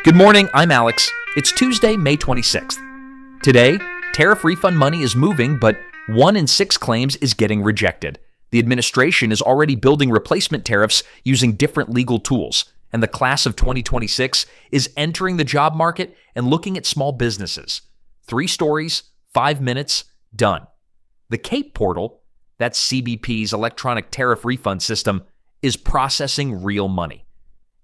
Good morning, I'm Alex. It's Tuesday, May 26th. Today, tariff refund money is moving, but 1 in 6 claims is getting rejected. The administration is already building replacement tariffs using different legal tools, and the class of 2026 is entering the job market and looking at small businesses. 3 stories, 5 minutes, done. The CAPE portal, that's CBP's electronic tariff refund system, is processing real money.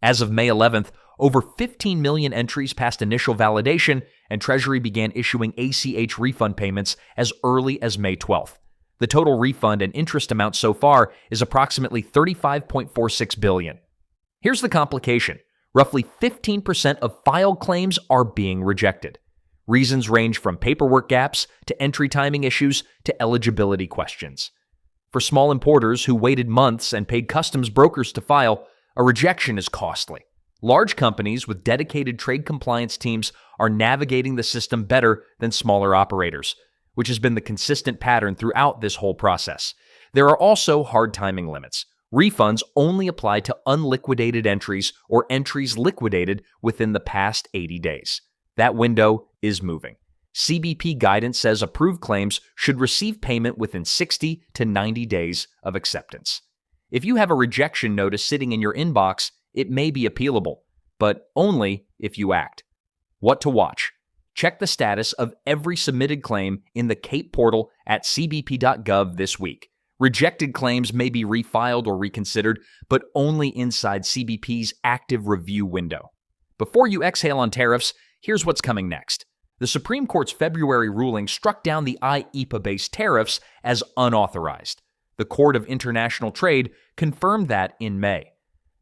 As of May 11th, over 15 million entries passed initial validation, and Treasury began issuing ACH refund payments as early as May 12th. The total refund and interest amount so far is approximately $35.46 billion. Here's the complication. Roughly 15% of filed claims are being rejected. Reasons range from paperwork gaps to entry timing issues to eligibility questions. For small importers who waited months and paid customs brokers to file, a rejection is costly. Large companies with dedicated trade compliance teams are navigating the system better than smaller operators, which has been the consistent pattern throughout this whole process. There are also hard timing limits. Refunds only apply to unliquidated entries or entries liquidated within the past 80 days. That window is moving. CBP guidance says approved claims should receive payment within 60 to 90 days of acceptance. If you have a rejection notice sitting in your inbox, it may be appealable, but only if you act. What to watch? Check the status of every submitted claim in the CAPE portal at cbp.gov this week. Rejected claims may be refiled or reconsidered, but only inside CBP's active review window. Before you exhale on tariffs, here's what's coming next. The Supreme Court's February ruling struck down the IEEPA-based tariffs as unauthorized. The Court of International Trade confirmed that in May.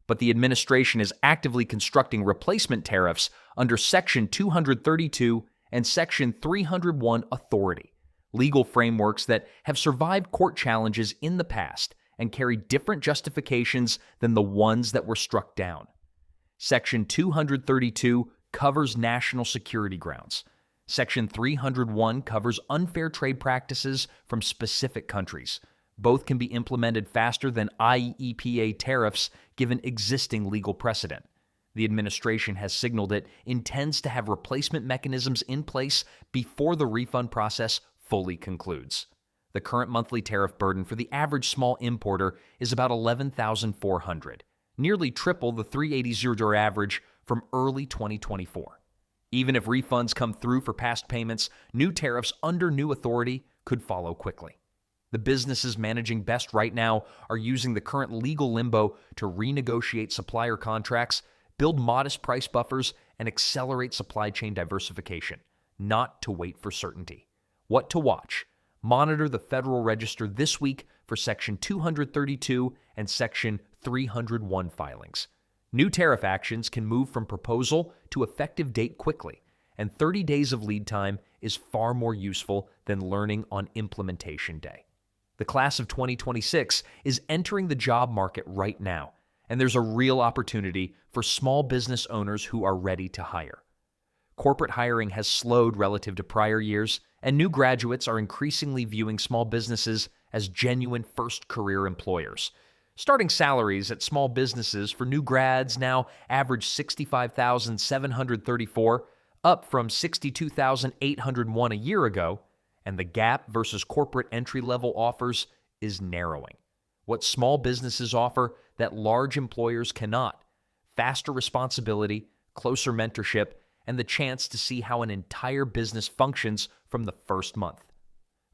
But the administration is actively constructing replacement tariffs under Section 232 and Section 301 authority, legal frameworks that have survived court challenges in the past and carry different justifications than the ones that were struck down. Section 232 covers national security grounds. Section 301 covers unfair trade practices from specific countries. Both can be implemented faster than IEEPA tariffs given existing legal precedent. The administration has signaled it intends to have replacement mechanisms in place before the refund process fully concludes. The current monthly tariff burden for the average small importer is about $11,400, nearly triple the $380 average from early 2024. Even if refunds come through for past payments, new tariffs under new authority could follow quickly. The businesses managing best right now are using the current legal limbo to renegotiate supplier contracts, build modest price buffers, and accelerate supply chain diversification, not to wait for certainty. What to watch? Monitor the Federal Register this week for Section 232 and Section 301 filings. New tariff actions can move from proposal to effective date quickly, and 30 days of lead time is far more useful than learning on implementation day. The class of 2026 is entering the job market right now, and there's a real opportunity for small business owners who are ready to hire. Corporate hiring has slowed relative to prior years, and new graduates are increasingly viewing small businesses as genuine first career employers. Starting salaries at small businesses for new grads now average $65,734, up from $62,801 a year ago, and the gap versus corporate entry-level offers is narrowing. What small businesses offer that large employers cannot: faster responsibility, closer mentorship, and the chance to see how an entire business functions from the first month.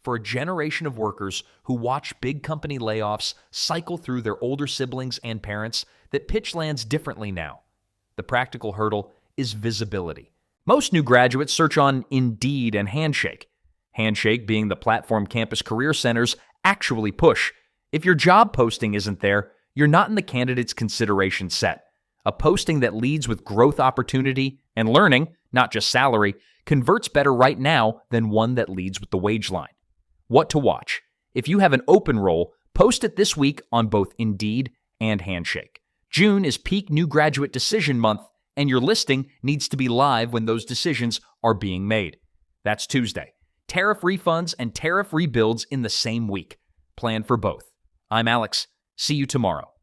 For a generation of workers who watch big company layoffs cycle through their older siblings and parents, that pitch lands differently now. The practical hurdle is visibility. Most new graduates search on Indeed and Handshake. Handshake being the platform campus career centers actually push. If your job posting isn't there, you're not in the candidate's consideration set. A posting that leads with growth opportunity and learning, not just salary, converts better right now than one that leads with the wage line. What to watch? If you have an open role, post it this week on both Indeed and Handshake. June is peak new graduate decision month, and your listing needs to be live when those decisions are being made. That's Tuesday. Tariff refunds and tariff rebuilds in the same week. Plan for both. I'm Alex. See you tomorrow.